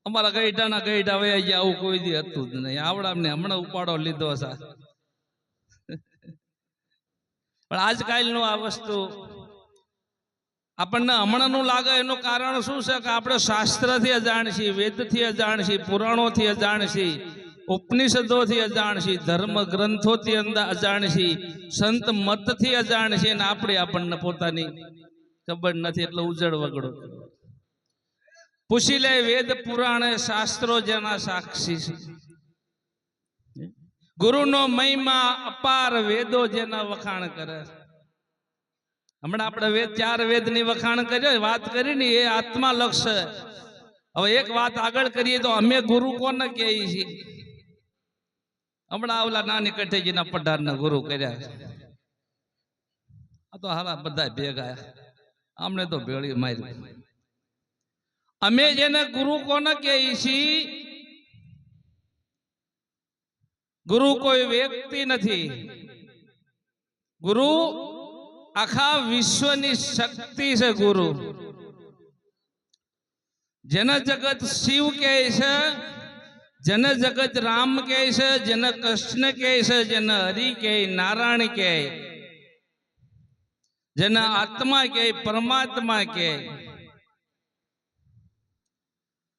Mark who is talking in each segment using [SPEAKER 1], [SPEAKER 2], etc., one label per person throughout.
[SPEAKER 1] અમારા ગઈઢાના ગઈઢા વયા ગયા આવું કોઈ દી હતું જ નહીં. આવડાને હમણાં ઉપાડો લીધો છે. પણ આજકાલનું આ વસ્તુ આપણને હમણાંનું લાગે એનું કારણ શું છે કે આપણે શાસ્ત્રથી અજાણ છીએ, વેદથી અજાણ છીએ, પુરાણોથી અજાણ છીએ, ઉપનિષદોથી અજાણ છીએ, ધર્મ ગ્રંથોથી અજાણ છીએ, સંત મતથી અજાણ છીએ, અને આપણે આપણને પોતાની ખબર નથી. એટલે ઉજળ વગડો પૂછી લે વેદ પુરાણ શાસ્ત્રો જેના સાક્ષી છે. ગુરુનો મહિમા અપાર વેદો જેના વખાણ કરે. હમણાં આપણે વેદ 4 વેદની વખાણ કરી વાત કરી ને એ આત્મા લક્ષ. હવે એક વાત આગળ કરીએ તો અમે ગુરુ કોને કહીએ છીએ? હમણાં આવલા નાની કઠેજીના પઢારના ગુરુ કર્યા. આ તો હાલા બધા ભેગા અમને તો ભેળી મારી. અમે જેને ગુરુ કોને કહીએ છીએ? ગુરુ કોઈ વ્યક્તિ નથી. ગુરુ આખા વિશ્વની શક્તિ છે. ગુરુ જેને જગત શિવ કહે છે, જેને જગત રામ કહે છે, જેને કૃષ્ણ કહે છે, જેને હરિ કહે, નારાયણ કહે, જેને આત્મા કહે, પરમાત્મા કહે,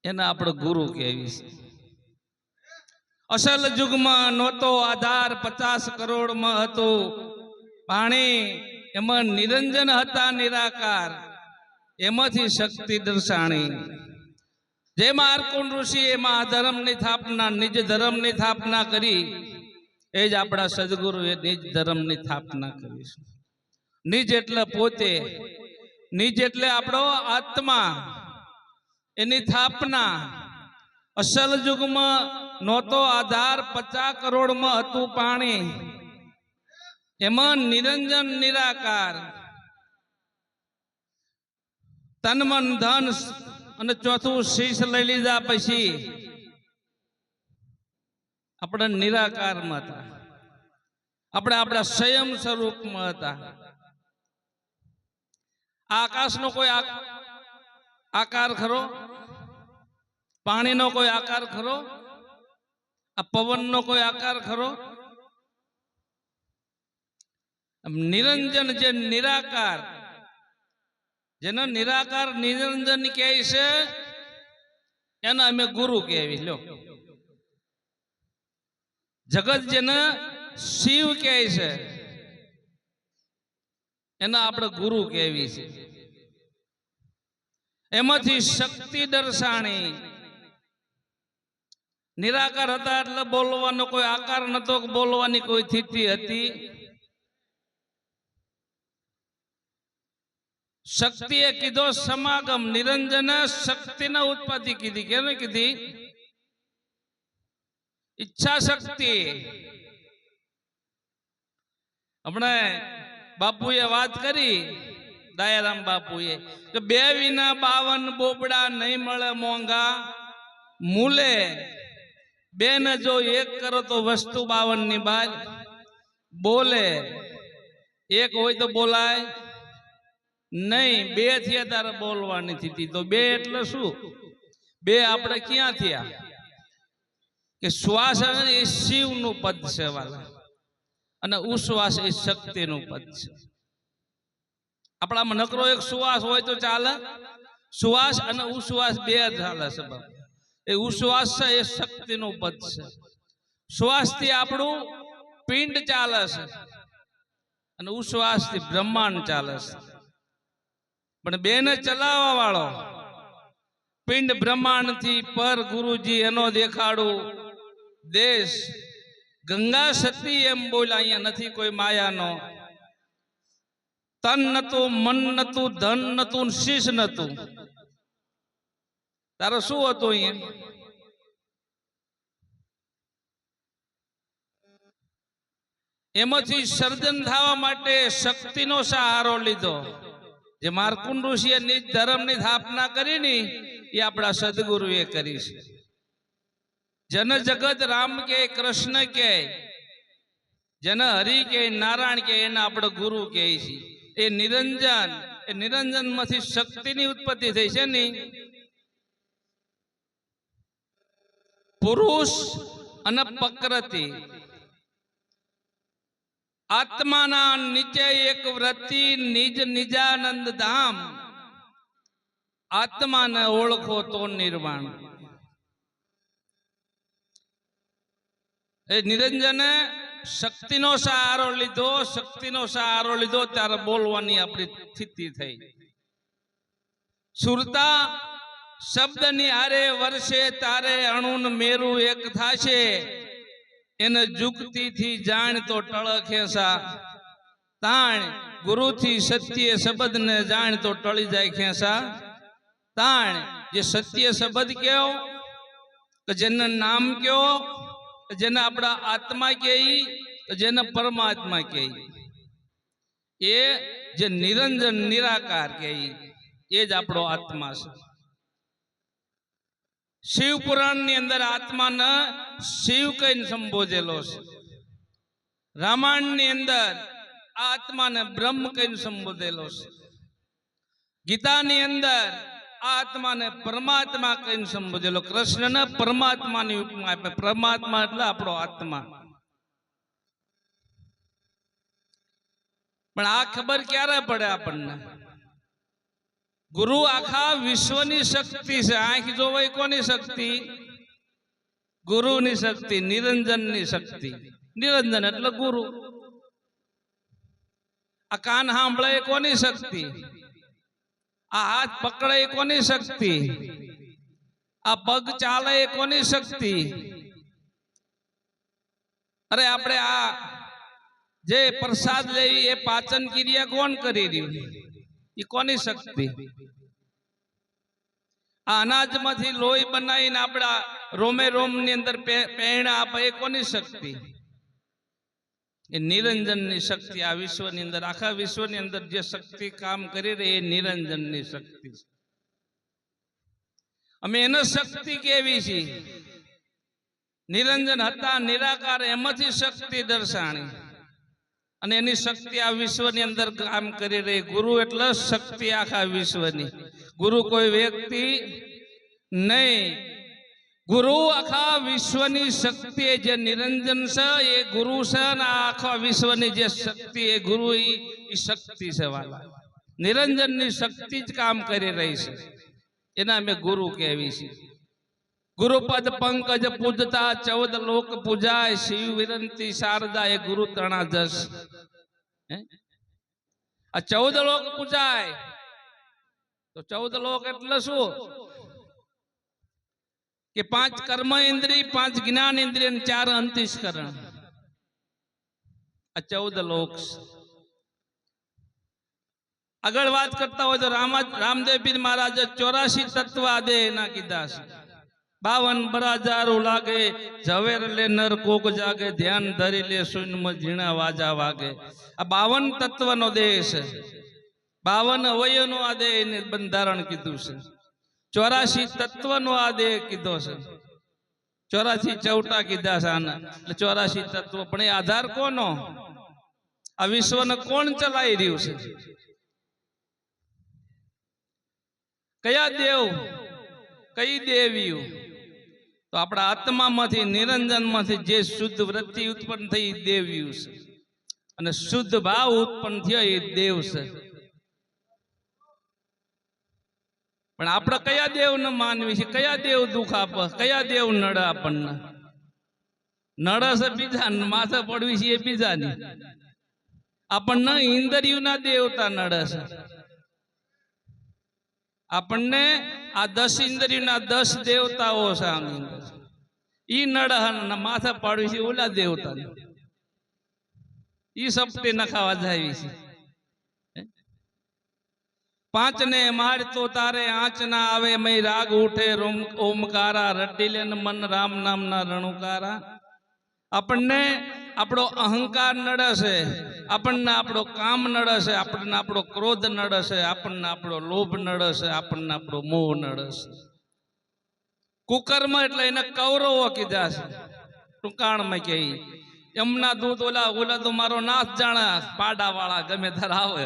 [SPEAKER 1] એને આપણે ગુરુ કહેવી છે. અસલ યુગમાં નહોતો આધાર, 50 કરોડમાં હતું પાણી, એમાં નિરંજન હતા નિરાકાર, એમાંથી શક્તિ દર્શાણી. જેમાં અર્કુન ઋષિ એમાં ધર્મની સ્થાપના, નિજ ધર્મની સ્થાપના કરી. એ જ આપણા સદગુરુએ નિજ ધર્મની સ્થાપના કરી. નિજ એટલે પોતે, નિજ એટલે આપણો આત્મા, એની સ્થાપના. અસલ યુગમાં નહોતો આધાર, 50 કરોડમાં હતું પાણી, એમાં નિરંજન નિરાકાર, તન મન ધન અને ચોથું શીશ લઈ લીધા પછી આપણે નિરાકારમાં હતા. આપણે આપણા સ્વયં સ્વરૂપમાં હતા. આકાશનો કોઈ આકાર ખરો? પાણીનો કોઈ આકાર ખરો? આ પવનનો કોઈ આકાર ખરો? નિરંજન જે નિરાકાર, જેનો નિરાકાર નિરંજન કહે છે, એને અમે ગુરુ કહેવી. લો, જગત જેને શિવ કહે છે, એને આપણે ગુરુ કહેવી છે. એમાંથી શક્તિ દર્શાણી. નિરાકાર હતા એટલે બોલવાનો કોઈ આકાર નતો, બોલવાની કોઈ સ્થિતિ હતી. શક્તિએ કીધો સમાગમ. નિરંજન શક્તિને ઉત્પત્તિ કીધી. કેને કીધી? ઈચ્છા શક્તિ. હમણાં બાપુએ વાત કરી, દયારામ બાપુએ, કે 2 વિના 52 બોબડા નહીં મળે મોંઘા મૂલે. 2 ને જો 1 કરો તો વસ્તુ 52 ની બાદ બોલે. 1 હોય તો બોલાય નહીં. 2 થયા તારે બોલવાની સ્થિતિ. તો 2 એટલે શું? 2 આપણે ક્યાં થયા? કે શ્વાસ એ શિવનું પદ છે વાલા, અને ઉશ્વાસ એ શક્તિનું પદ છે. આપણામાં નકરો એક શ્વાસ હોય તો ચાલે. શ્વાસ અને ઉશ્વાસ 2 ચાલે છે. એ ઉશ્વાસ છે એ શક્તિનું પદ છે. શ્વાસથી આપણું પિંડ ચાલે છે અને ઉશ્વાસથી બ્રહ્માંડ ચાલે છે. પણ 2 ને ચલાવવા વાળો પિંડ બ્રહ્માંડ થી પર ગુરુજી એનો દેખાડું દેશ. ગંગા સતી એમ બોલ્યા, અહીંયા નથી કોઈ માયાનો. તન નતું, મન નતું, ધન નતું, શીશ નતું. તારે શું હતું અહીંયા? એમાંથી સર્જન થવા માટે શક્તિનો સહારો લીધો. જે માર્કુંડ ઋષિએ નિજ ધર્મની સ્થાપના કરી ને એ આપણા સદગુરુએ કરી છે. જન જગત રામ કે કૃષ્ણ કે, જેને હરિ કે નારાયણ કે, એને આપણે ગુરુ કહે છે. એ નિરંજન, એ નિરંજન માંથી શક્તિની ઉત્પત્તિ થઈ છે ને. પુરુષ અને પ્રકૃતિ આત્માના નીચે એક વૃત્તિ નિજ નિજાનંદ ધામ આત્માને ઓળખો તો નિર્વાણ. એ નિરંજને શક્તિનો સહારો લીધો, શક્તિનો સહારો લીધો ત્યારે બોલવાની આપણી સ્થિતિ થઈ. સુરતા શબ્દની હારે વર્ષે તારે અણુન મેરું એક થાશે, એને જુગતીથી જાણ તો ટળખેસા. તાણ ગુરુથી સત્ય શબ્દને જાણ તો ટળી જાય ખેસા. તાણ જે સત્ય શબ્દ કયો કે જેને નામ કયો, જેને આપણા આત્મા કહે, જેને પરમાત્મા કહે, એ જે નિરંજન નિરાકાર કહે એ જ આપણો આત્મા છે. શિવ પુરાણ ની અંદર આત્માને શિવ કહીને સંબોધેલો છે. રામાયણ ની અંદર આત્માને બ્રહ્મ કહીને સંબોધેલો છે. ગીતાની અંદર આત્માને પરમાત્મા કહીને સંબોધેલો. કૃષ્ણને પરમાત્માની ઉપમા આપે. પરમાત્મા એટલે આપણો આત્મા. પણ આ ખબર ક્યારે પડે આપણને? ગુરુ આખા વિશ્વની શક્તિ છે. આંખ જોવાય કોની શક્તિ? ગુરુની શક્તિ, નિરંજનની શક્તિ. નિરંજન એટલે ગુરુ. આ કાન સાંભળે એ કોની શક્તિ? આ હાથ પકડે એ કોની શક્તિ? આ પગ ચાલે એ કોની શક્તિ? અરે આપણે આ જે પ્રસાદ લેવી એ પાચન ક્રિયા કોણ કરી રહ્યું? એ કોની શક્તિ? આ અનાજમાંથી લોહી બનાવીને આપણા રોમે રોમ ની અંદર પ્રેરણા આપે એ કોની શક્તિ? એ નિરંજનની શક્તિ. આ વિશ્વની અંદર, આખા વિશ્વની અંદર જે શક્તિ કામ કરી રહી એ નિરંજનની શક્તિ. અમે એને શક્તિ કેવી છે? નિરંજન હતા નિરાકાર, એમાંથી શક્તિ દર્શાણી અને એની શક્તિ આ વિશ્વની અંદર કામ કરી રહી. ગુરુ એટલે શક્તિ આખા વિશ્વની. ગુરુ કોઈ વ્યક્તિ નહીં. ગુરુ આખા વિશ્વની શક્તિ જે નિરંજન છે એ ગુરુ છે, અને આખા વિશ્વની જે શક્તિ એ ગુરુ એ શક્તિ છે વાલા. નિરંજનની શક્તિ જ કામ કરી રહી છે, એના અમે ગુરુ કહેવી છે. ગુરુપદ પંકજ પૂજતા 14 લોક પૂજાય, શિવ વિરંતી શારદા એ ગુરુ તણા જસ. આ 14 લોક પૂજાય તો 14 લોક એટલે શું? કે 5 કર્મ ઇન્દ્રિય, 5 જ્ઞાન ઇન્દ્રિય અને 4 અંતઃકરણ. આ 14 લોક. આગળ વાત કરતા હોય તો રામદેવ પીર મહારાજ 84 તત્વ આદે એના કીધા છે. 52 બરાજારું લાગે, ઝવેર લે નર કોક જાગે, ધ્યાન ધરી લે શૂન્યમાં ઝીણા વાજા વાગે. આ 52 તત્વનો દેહ છે. 52 અવયવનો આ દેહ એને બંધારણ કીધું છે. 84 તત્વનો આ દેહ કીધો છે. 84 ચૌટા કીધા છે આના, એટલે 84 તત્વ. પણ એ આધાર કોનો? આ વિશ્વને કોણ ચલાવી રહ્યું છે? કયા દેવ, કઈ દેવીઓ? તો આપણા આત્મામાંથી, નિરંજનમાંથી જે શુદ્ધ વૃત્તિ ઉત્પન્ન થઈ એ દેવીઓ છે, અને શુદ્ધ ભાવ ઉત્પન્ન થયો એ દેવ છે. પણ આપણે કયા દેવને માનવી છે? કયા દેવ દુઃખ આપે? કયા દેવ નડે આપણને? નડે છે બીજા, માથે પડવી છે એ બીજાની. આપણને ઇન્દ્રિયોના દેવતા નડે છે. આપણને આ 10 ઇન્દ્રિયોના 10 દેવતાઓ છે આની અંદર. ઈ નડે માથે પાડવી છે ઓલા દેવતા. ઈ સપટી નખાવા જાય છે. 5 ને મારતો તારે આંચ ના આવે, મય રાગ ઉઠે ઓમકારા, રટી લે મન રામ નામના રણુકારા. આપણને આપણો અહંકાર નડે છે, આપણને આપણો કામ નડે છે, આપણને આપણો ક્રોધ નડે છે, આપણને આપણો લોભ નડે છે, આપણને આપણો મોહ નડે છે. કુકર્મ એટલે એને કૌરવો કીધા છે. ટૂંકાણમાં કે એમના દૂધ ઓલા તો મારો નાથ જાણા, પાડા વાળા ગમે ત્યારે આવે.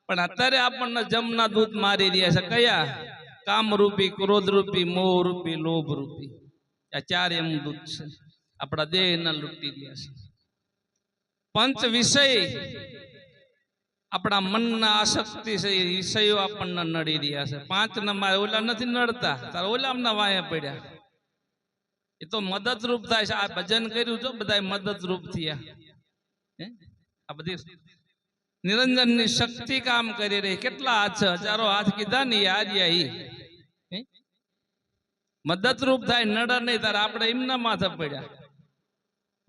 [SPEAKER 1] પણ અત્યારે આપણને જમના દૂધ મારી રહ્યા છે. કયા? કામ રૂપી, ક્રોધ રૂપી, મોહ રૂપી, લોભ રૂપી. આ ચાર યમદૂત છે, આપણા દેહના લૂંટી રહ્યા છે. પંચ વિષય આપણા મનના આસક્તિ છે, એ વિષયો આપણને નડી રહ્યા છે. પાંચ ના ઓલા નથી નડતા, તાર ઓલામના વાયા પડ્યા. એ તો મદદરૂપ થાય છે. આ ભજન કર્યું જો બધા મદદરૂપ થયા. આ બધી નિરંજનની શક્તિ કામ કરી રહી. કેટલા હાથ છે? હજારો હાથ કીધા ને આર્યા ઈ મદદરૂપ થાય. નડ નહીં તાર આપણે એમના માથે પડ્યા.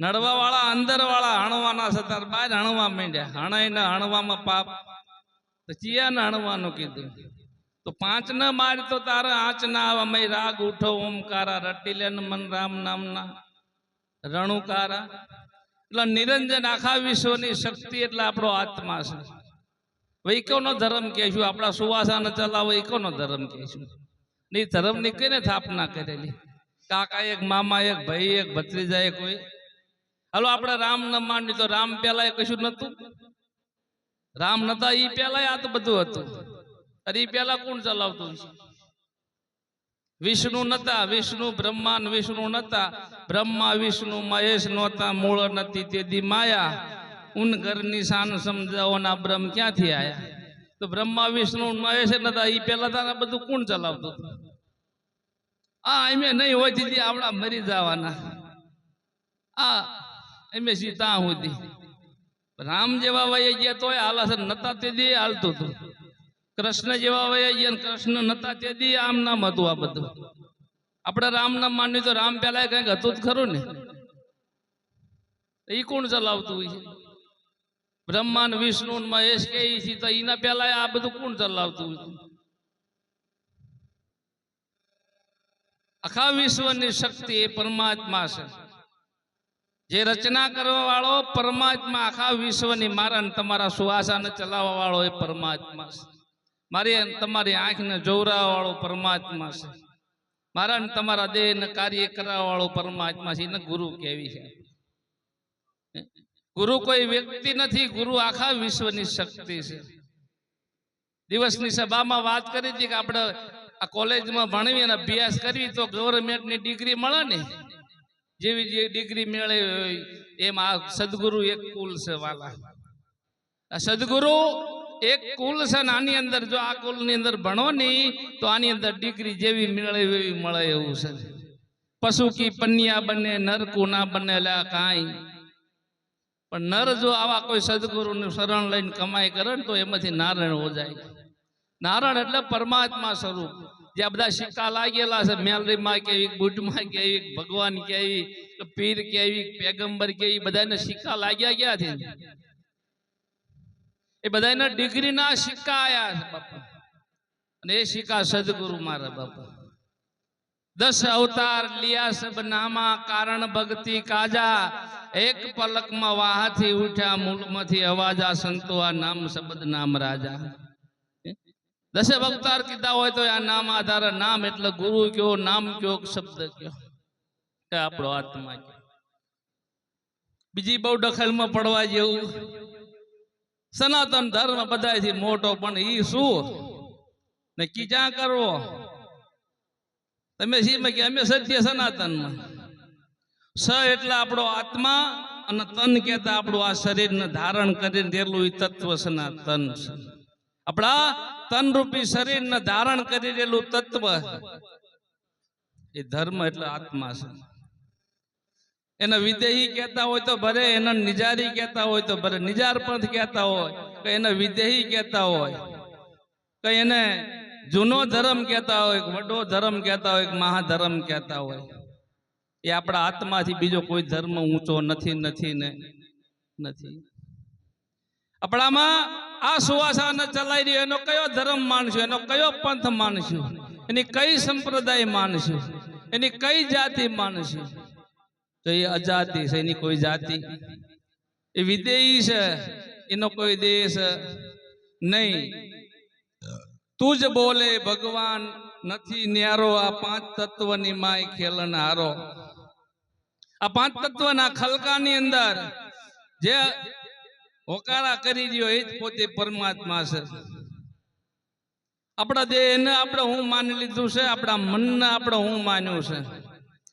[SPEAKER 1] નડવા વાળા અંદર વાળા હણવાના છે, તાર બહાર હણવા માંડ્યા. હણાઈને હણવામાં પાપ, તો ચિયાને હણવાનું કીધું. તો પાંચ ન માર તો તારા આંચ ના આવા. મય રાગ ઉઠો ઓમકારા, રટી લે મન રામ નામના રણુકારા. એટલે નિરંજન આખા વિશ્વની શક્તિ એટલે આપણો આત્મા છે. ભાઈ કોનો ધર્મ કહેશું? આપણા સુવાસાને ચલાવો એ કોનો ધર્મ કહેશું? નહીં, ધર્મ ની કઈને સ્થાપના કરેલી? કાકા એક, મામા એક, ભાઈ એક, ભત્રીજા એક હોય. હાલો આપણે રામ ન માની તો રામ પેલા કશું નતું? રામ નતા ઈ પેલા આ તો બધું હતું. અરે ઈ પેલા કોણ ચલાવતું છે? વિષ્ણુ નતા. વિષ્ણુ બ્રહ્માન વિષ્ણુ નતા. બ્રહ્મા વિષ્ણુ મહેશ નહોતા. મૂળ નથી તેથી માયા. ઉન ઘરની શાન સમજાવો ના બ્રહ્મ ક્યાંથી આયા? તો બ્રહ્મા વિષ્ણુ મહેશ નતા. ઈ પેલા તારા બધું કોણ ચલાવતું? આ એમે નહીં હોય દીદી આપણા મરી જવાના. આ એમે સીતા સુધી રામ જેવા વયા ગયા તોય હાલાસર નતા તે દી હાલતું હતું. કૃષ્ણ જેવા વયા ગયા, કૃષ્ણ નતા તે દી આમ નામ હતું. આ બધું આપણે રામ નામ માન્યું તો રામ પેલા કઈક હતું જ ખરું ને? એ કોણ ચલાવતું હોય છે? બ્રહ્માંડ વિષ્ણુ મહેશ કે તો એના પેલા આ બધું કોણ ચલાવતું હોય? આખા વિશ્વની શક્તિ એ પરમાત્મા છે. જે રચના કરવા વાળો પરમાત્મા આખા વિશ્વની, મારા તમારા સુવાસાને ચલાવવા વાળો એ પરમાત્મા છે. મારી તમારી આંખને જોવરાવા વાળો પરમાત્મા છે. મારા તમારા દેહને કાર્ય કરવા વાળો પરમાત્મા છે. એને ગુરુ કેવી છે? ગુરુ કોઈ વ્યક્તિ નથી, ગુરુ આખા વિશ્વની શક્તિ છે. દિવસની સભામાં વાત કરી હતી કે આપણે આ કોલેજમાં ભણવી અને અભ્યાસ કરવી તો ગવર્મેન્ટની ડિગ્રી મળે ને, જેવી જે ડિગ્રી મેળવે એમ આ સદગુરુ એક કુલ છે વાલા. આ સદગુરુ એક કુલ છે ને આની અંદર જો આ કુલની અંદર ભણો નહીં તો આની અંદર ડિગ્રી જેવી મેળવે એવી મળે એવું છે. પશુ કી પન્યા બને નર કો ના બનેલા કાંઈ. પણ નર જો આવા કોઈ સદગુરુનું શરણ લઈને કમાઈ કરે ને તો એમાંથી નારાયણ હો જાય. નારાયણ એટલે પરમાત્મા સ્વરૂપ. જે બધા સિક્કા લાગેલા છે, મેલરીમાં કેવી, બુટમાં કેવી, ભગવાન કેવી, પીર કેવી, પેગંબર કેવી, બધાને સિક્કા લાગ્યા ગયા છે. એ બધાને ડિગ્રીના સિક્કા આયા છે બાપુ. અને એ સિક્કા સદગુરુ મારા બાપુ. 10 અવતાર લિયા સબ નામા, કારણ ભક્તિ કાજા. એક પલકમાં વાહાથી ઉઠ્યા મૂળમાંથી અવાજા, સંતો આ નામ શબ્દ નામ રાજા. 10 અવતાર કીધા હોય તો આ નામ આધાર. નામ એટલે ગુરુ કયો, નામ કયો, શબ્દ કયો, એ આપણો આત્મા કયો. બીજી બહુ દખલમાં પડવા જેવું સનાતન ધર્મ બધાથી મોટો, પણ ઈ શું નક્કી ક્યાં કરવો? તમે શી કે અમે સત્ય સનાતનમાં. સ એટલે આપણો આત્મા અને તન કહેતા આપણું આ શરીરને ધારણ કરીને રહેલું એ તત્વ સનાતન છે. આપણા તન રૂપી શરીરને ધારણ કરી રહેલું તત્વ એ ધર્મ એટલે આત્મા છે. એને વિદેહી કહેતા હોય તો ભરે, એને નિજારી કહેતા હોય તો ભરે, નિજાર પંથ કહેતા હોય કે એને વિદેહી કહેતા હોય, કઈ એને જૂનો ધર્મ કહેતા હોય, વડો ધર્મ કહેતા હોય, મહાધર્મ કહેતા હોય. એ આપણા આત્માથી બીજો કોઈ ધર્મ ઊંચો નથી, નથી ને નથી. આપણામાં આ સુવાસાને ચલાવી રહ્યો એનો કયો ધર્મ માનશું, એનો કયો પંથ માનશું, એની કઈ સંપ્રદાય માનશું, એની કઈ જાતિ માનશું? તો એ અજાતિ છે, એની કોઈ જાતિ. એ વિદેહી છે, એનો કોઈ દેશ નહીં. તું જ બોલે ભગવાન નથી ન્યારો, આ 5 તત્વની માય ખેલન હારો. આ 5 તત્વના ખલકાની અંદર જે હોકારા કરી રહ્યો એ જ પોતે પરમાત્મા છે. આપણા દેહને આપણે હું માની લીધું છે, આપણા મનને આપણે હું માન્યું છે.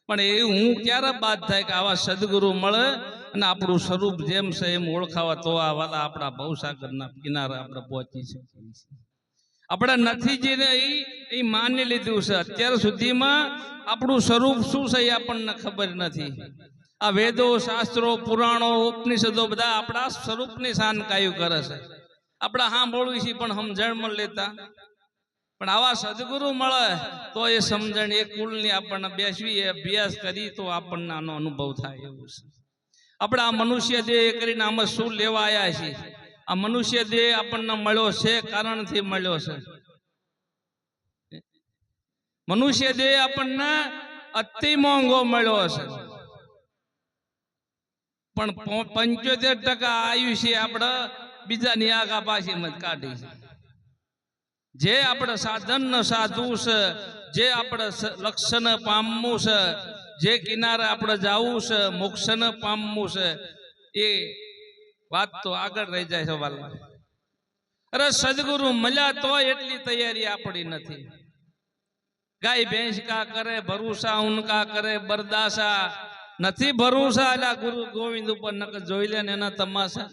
[SPEAKER 1] પણ એ હું ક્યારે બાદ થાય કે આવા સદગુરુ મળે અને આપણું સ્વરૂપ જેમ છે એમ ઓળખાવા તો આ વાલા આપણા ભવસાગરના કિનારે આપણે પહોંચી શકીએ છીએ. આપણે નથી જેને એ માની લીધું છે. અત્યાર સુધીમાં આપણું સ્વરૂપ શું છે એ આપણને ખબર નથી. આ વેદો, શાસ્ત્રો, પુરાણો, ઉપનિષદો બધા આપણા સ્વરૂપની શાન કાયું કરે છે. આપણા સાંભળવી છે પણ સમજણમાં લેતા. પણ આવા સદગુરુ મળે તો એ સમજણ એ કુળની આપણને બેસવી એ અભ્યાસ કરી તો આપણને આનો અનુભવ થાય એવું છે. આપણે આ મનુષ્ય દેહ કરીને આમાં શું લેવા આવ્યા છીએ? આ મનુષ્ય દેહ આપણને મળ્યો છે કારણથી મળ્યો છે. મનુષ્ય દેહ આપણને અતિ મોંઘો મળ્યો છે. પણ 75% આયુષ્ય આપણે બીજાની આગા પાછીમાં જ કાઢી છે. જે આપણે સાધન સાધવું છે, જે આપણે લક્ષ્યને પામવું છે, જે કિનારે આપણે જવું છે, મોક્ષને પામવું છે, એ વાત તો આગળ રહી જાય છે વાલા. અરે સદગુરુ મળ્યા તો એટલી તૈયારી આપણી નથી. ગાય ભેંસ કા કરે ભરોસા ઉનકા કરે બરદાસા નથી ભરોસા એટલે ગુરુ ગોવિંદ ઉપર નકર જોઈ લે ને એના તમાશા.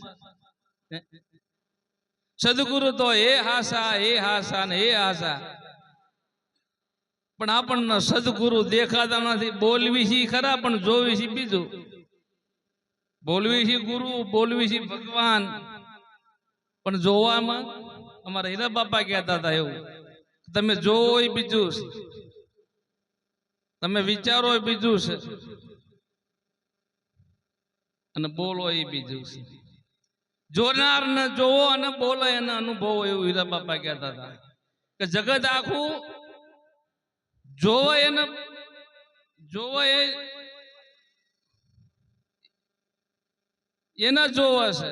[SPEAKER 1] સદગુરુ તો એ હાસા ને એ હાસા. પણ આપણને સદગુરુ દેખાતા નથી. બોલવી છે ખરા પણ જોવી છે બીજું. બોલવી છે ગુરુ, બોલવી છે ભગવાન, પણ જોવામાં અમારા હીરા બાપા કહેતા હતા એવું, તમે જોવો એ બીજું છે, તમે વિચારો એ બીજું છે, અને બોલો એ બીજું છે. જોનાર ને જોવો અને બોલો એને અનુભવો એવું હીરા બાપા કહેતા હતા કે જગત આખું જોવો એને જોવો એને જોવો છે,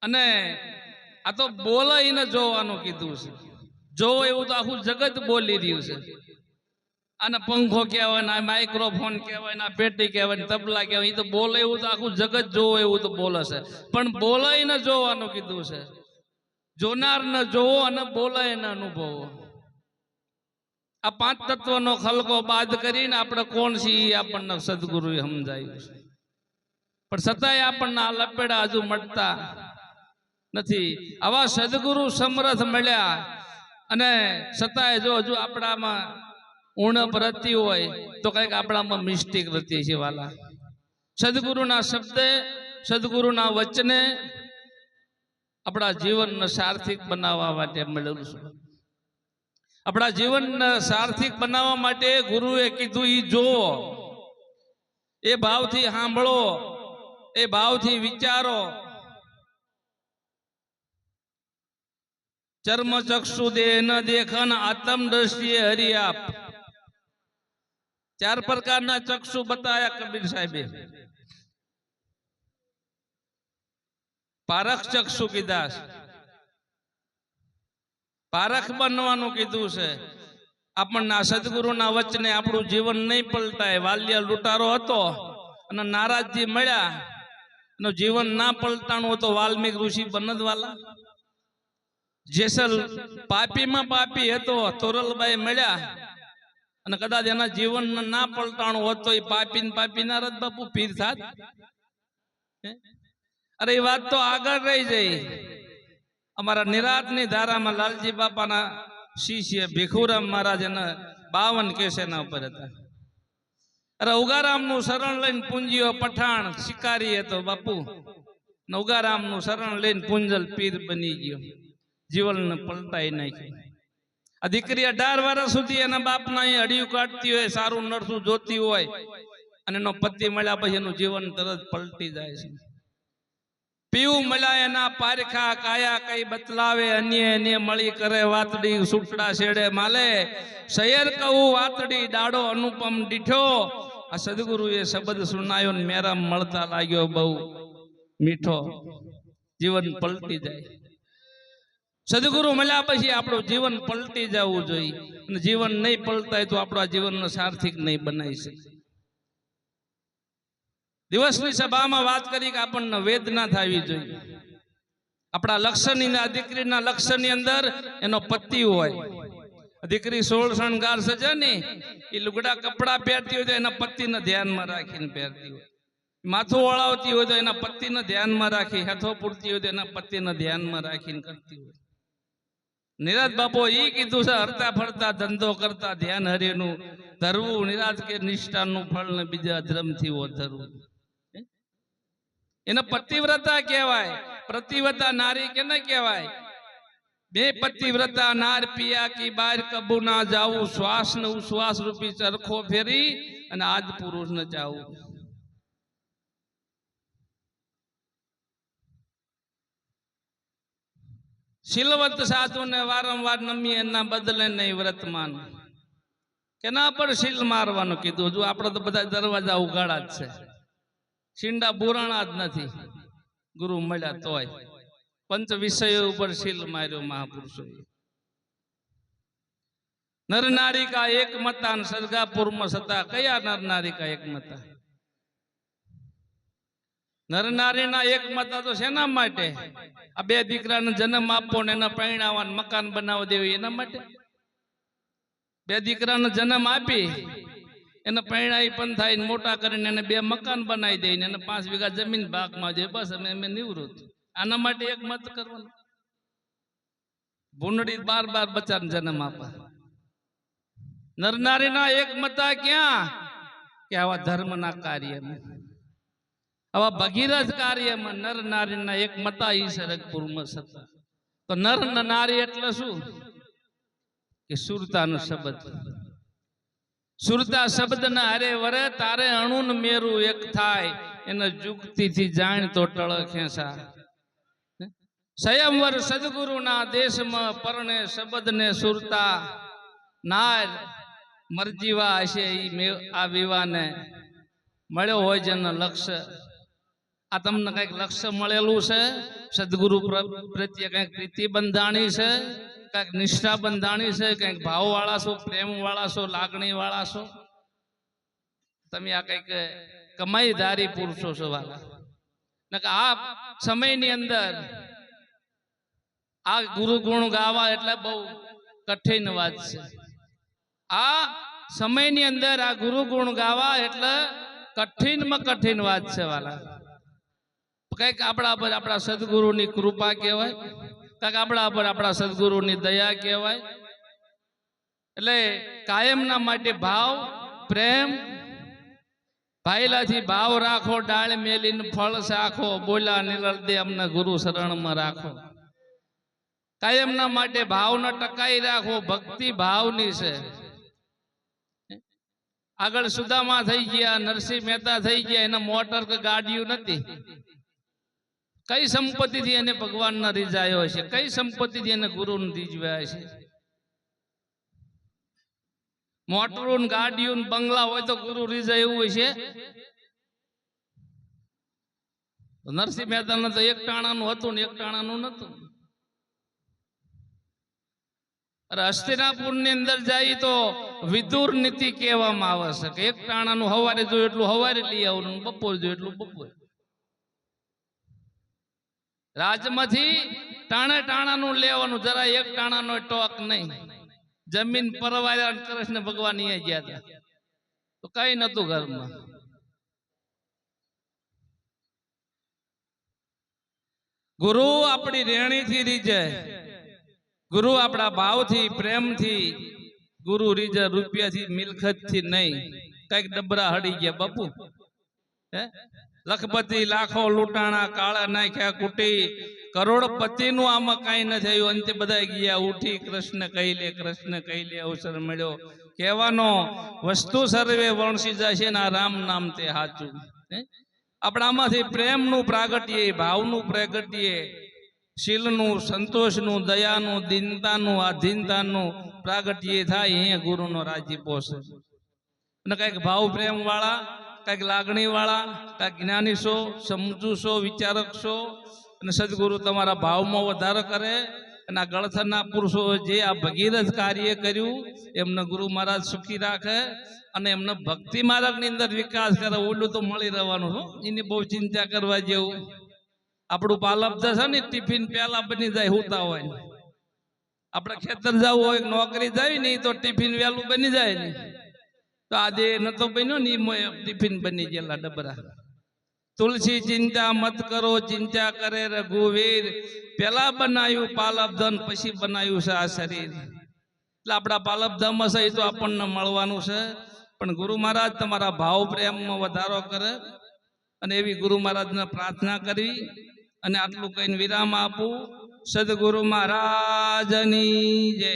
[SPEAKER 1] અને આ તો બોલે એને જોવાનું કીધું છે. જોવો એવું તો આખું જગત બોલી રહ્યું છે. આને પંખો કહેવાય ને, માઇક્રોફોન કહેવાય ને, પેટી કહેવાય ને, તબલા કહેવાય, એ તો બોલે એવું તો આખું જગત જોવો એવું તો બોલે છે. પણ બોલે એને જોવાનું કીધું છે. જોનાર ને જોવો અને બોલે એને અનુભવો. આ 5 તત્વનો ખલકો બાદ કરીને આપણે કોણ છીએ આપણને સદગુરુ સમજાયું છે. પણ છતાંય આપણને આ લપેડા હજુ મળતા નથી. આવા સદગુરુ સમર્થ મળ્યા અને છતાંય જો હજુ આપણામાં ઉણપ રહેતી હોય તો કંઈક આપણામાં મિસ્ટેક રહેતી છે વાલા. સદગુરુના શબ્દે, સદગુરુના વચને આપણા જીવનને સાર્થિક બનાવવા માટે મળેલું છે. આપણા જીવનને સાર્થિક બનાવવા માટે ગુરુએ કીધું એ જોવો, એ ભાવથી સાંભળો, એ ભાવથી વિચારો. ચર્મ ચક્ષુ દેહ ન દેખન આત્મ દ્રષ્ટિએ હરિયાપ. 4 પ્રકારના ચક્ષુ બતાયા કબીર સાહેબે. પારખ ચક્ષુ કીધા, પારખ બનવાનું કીધું છે. આપણને આ સદગુરુના વચને આપણું જીવન નહીં પલટાય. વાલ્ય લૂંટારો હતો અને નારાજજી મળ્યા, એનું જીવન ના પલટાણું હતો વાલ્મીક ઋષિ બનદવાલા. જેસલ પાપીમાં પાપી હતો, તોરલબાઈ મળ્યા અને કદાચ એના જીવન ના પલટાણું હોત તો એ પાપી ને પાપી ના રત બાપુ પીર થાત. અરે એ વાત તો આગળ રહી જાય. અમારા નિરાતની ધારામાં લાલજી બાપાના શિષ્ય ભીખુરામ મહારાજ એના 52 કેસ એના ઉપર હતા. અરે ઉગારામનું શરણ લઈને પૂંજીઓ પઠાણ શિકારી હતો બાપુ. ઉગારામનું શરણ લઈને પૂંજલ પીર બની ગયો. જીવનને પલટાઈ નાખ્યું. આ દીકરી 18 વર્ષ સુધી એના બાપના અહીં અડિયું કાઢતી હોય, સારું નરસું જોતી હોય, અને એનો પતિ મળ્યા પછી એનું જીવન તરત પલટી જાય છે. પીવું મળ્યા એના પારખા કાયા કઈ બતલાવે, અન્ય મળી કરે વાતડી સુટડા શેડે માલે. શહેર કહું વાતડી દાડો અનુપમ દીઠો. આ સદગુરુએ શબ્દ સુનાયો ને મેરા મળતા લાગ્યો બહુ મીઠો. જીવન પલટી જાય. સદગુરુ મળ્યા પછી આપણું જીવન પલટી જવું જોઈએ. અને જીવન નહીં પલટાય તો આપણા જીવનનો સાર્થિક નહીં બનાવી શકે. દિવસની સભામાં વાત કરી કે આપણને વેદના થવી જોઈએ. આપણા લક્ષ્યની, આ દીકરીના લક્ષ્યની અંદર એનો પતિ હોય, દીકરી 16 શણગાર સજે ને એ લુગડા કપડા પહેરતી હોય તો એના પતિને ધ્યાનમાં રાખીને પહેરતી હોય, માથું ઓળાવતી હોય તો એના પતિને ધ્યાનમાં રાખી, હાથો પૂરતી હોય તો એના પતિને ધ્યાનમાં રાખીને કરતી હોય. નિરાજ બાપો એ કીધું છે, હરતા ફરતા ધંધો કરતા ધ્યાન હરિનું ધરવું, નિરાજ કે નિષ્ઠાનું ફળ ને બીજા ધર્મથી ધરવું. એને પતિવ્રતા કહેવાય. પ્રતિવ્રતા નારી કેને કહેવાય? બે પતિવ્રતા નાર પિયા કી બાર કબુ ના જાવું, શ્વાસ ને ઉશ્વાસ રૂપી ચરખો ફેરી અને આજ પુરુષ ને જાવું. શીલવંત સાધુ ને વારંવાર નમી, એના બદલે નહીં વ્રતમાન. કેના પર શીલ મારવાનું કીધું? જો આપણે તો બધા દરવાજા ઉગાડા જ છે, શીંડા બુરાણા જ નથી. ગુરુ મળ્યા તોય પંચ વિષયો ઉપર શીલ માર્યો મહાપુરુષોએ. નર નારી કા એક મતા સરગાપુરમાં સતા. કયા નર નારી કા એક મતા? નર નારીના એક મતા તો શેના માટે? આ બે દીકરાને જન્મ આપવો ને એના પરણાવવાનું, મકાન બનાવી દેવું એના માટે. બે દીકરાને જન્મ આપી એને પરણાવી પણ થાય, મોટા કરીને એને બે મકાન બનાવી દે, એને 5 વીઘા જમીન ભાગમાં દે, બસ અમે નિવૃત્ત. આના માટે એક મત કરવાનો? ભૂંડડી 12 બચ્ચાને જન્મ આપે. નરનારીના એક મતા ક્યાં? કે આવા ધર્મના કાર્યમાં, આવા ભગીરથ કાર્યમાં નર નારીના એક મતા ઈ સરગપુરમાં સતા. તો નર નારી એટલે શું? કે સુરતાનો શબ્દ. સુરતા શબ્દ ના હારે વરે તારે અણુન મેરું એક થાય, એને જુગતીથી જાણ તો ટળ ખેંસા. સ્વયંવર સદગુરુના દેશમાં પરણે શબ્દ ને સુરતા નાર મરજીવા હશે. આ વિવાને મળ્યો હોય જેનો લક્ષ્ય, આ તમને કઈક લક્ષ્ય મળેલું છે, સદગુરુ પ્રત્યે કઈક પ્રીતિ બંધાણી છે, કઈક નિષ્ઠા બંધાણી છે, કઈક ભાવ વાળા છો, પ્રેમ વાળા છો, લાગણી વાળા છો, તમે આ કઈક કમાઈધારી પુરુષો છો વાલા. આ સમયની અંદર આ ગુરુ ગુણ ગાવા એટલે બહુ કઠિન વાત છે. આ સમયની અંદર આ ગુરુ ગુણ ગાવા એટલે કઠિનમાં કઠિન વાત છે વાલા. કઈક આપણા પર આપણા સદગુરુની કૃપા કહેવાય, કઈક આપણા પર આપણા સદગુરુની દયા કહેવાય. એટલે કાયમના માટે ભાવ, પ્રેમ, ભાઈલાથી ભાવ રાખો, ડાળ મેલીને ફળ સાખો, બોલા નિરલ દે અમને ગુરુ શરણમાં રાખો. કાયમના માટે ભાવને ટકાઈ રાખો, ભક્તિ ભાવની છે. આગળ સુદામા થઈ ગયા, નરસિંહ મહેતા થઈ ગયા, એના મોટર કે ગાડીઓ નથી. કઈ સંપત્તિથી એને ભગવાનના રીઝાયો છે? કઈ સંપત્તિથી એને ગુરુને રીઝવ્યા છે? મોટરું ગાડીયું બંગલા હોય તો ગુરુ રીઝાય એવું હોય છે? નરસિંહ મહેતા તો એક ટાણાનું હતું ને એક ટાણાનું નતું. અરે હસ્તિનાપુર ની અંદર જાય તો વિદુર નીતિ કહેવામાં આવે છે કે એક ટાણાનું હવારે જોયું એટલું હવારે લઈ આવવાનું, બપોર જોયું એટલું બપોર. રાજમાંથી ટાણાનું લેવાનું, જરા એક ટાણાનો ટોક નહીં. જમીન પરવાર્યા કૃષ્ણ ભગવાન અહીંયા ગયા હતા તો કઈ નતું ઘરમાં. ગુરુ આપણી રેણીથી રીજે, ગુરુ આપણા ભાવથી, પ્રેમથી ગુરુ રીજે, રૂપિયાથી, મિલકતથી નહીં. કઈક ડબરા હડી ગયા બાપુ, લખપતિ લાખો લૂંટાણા, કાળા નાખ્યા કુટી, કરોડપતિ નું આમાં કઈ નથી થયું. અંતે બધા ગયા ઉઠી, કૃષ્ણ કહી લે, કૃષ્ણ કહી લે. અવસર મળ્યો કહેવાનો, વસ્તુ સર્વે વણસી જશે ને આ રામ નામ તે સાચું. આપણામાંથી પ્રેમનું પ્રાગટ્ય, ભાવનું પ્રાગટ્ય, શીલનું, સંતોષનું, દયાનું, દીનતાનું, આધીનતાનું પ્રાગટ્ય થાય, અહીંયા ગુરુનો રાજીપો છે. અને કઈક ભાવ પ્રેમ વાળા, કઈક લાગણી વાળા, કઈક જ્ઞાની છો, સમજુ છો, વિચારક છો, અને સદગુરુ તમારા ભાવમાં વધારો કરે. અને આ ગળથરના પુરુષો જે આ ભગીરથ કાર્ય કર્યું એમને ગુરુ મહારાજ સુખી રાખે અને એમને ભક્તિ માર્ગની અંદર વિકાસ કરે. ઓલું તો મળી રહેવાનું, એની બહુ ચિંતા કરવા જેવું. આપણું પાલપ છે ને ટિફિન પેલા બની જાય, હોતા હોય આપણે ખેતર જવું હોય નોકરી જાય ને તો ટિફિન વહેલું બની જાય ને તો આજે નતો બન્યો ને ટિફિન બની ગયેલા ડબરા. તુલસી ચિંતા મત કરો ચિંતા કરે રઘુવીર, પેલા બનાવ્યું પાલબધન પછી બનાવ્યું છે આ શરીર. એટલે આપણા પાલબધામ છે એ તો આપણને મળવાનું છે, પણ ગુરુ મહારાજ તમારા ભાવ પ્રેમમાં વધારો કરે અને એવી ગુરુ મહારાજને પ્રાર્થના કરી અને આટલું કહીને વિરામ આપું. સદગુરુ મહારાજની જય.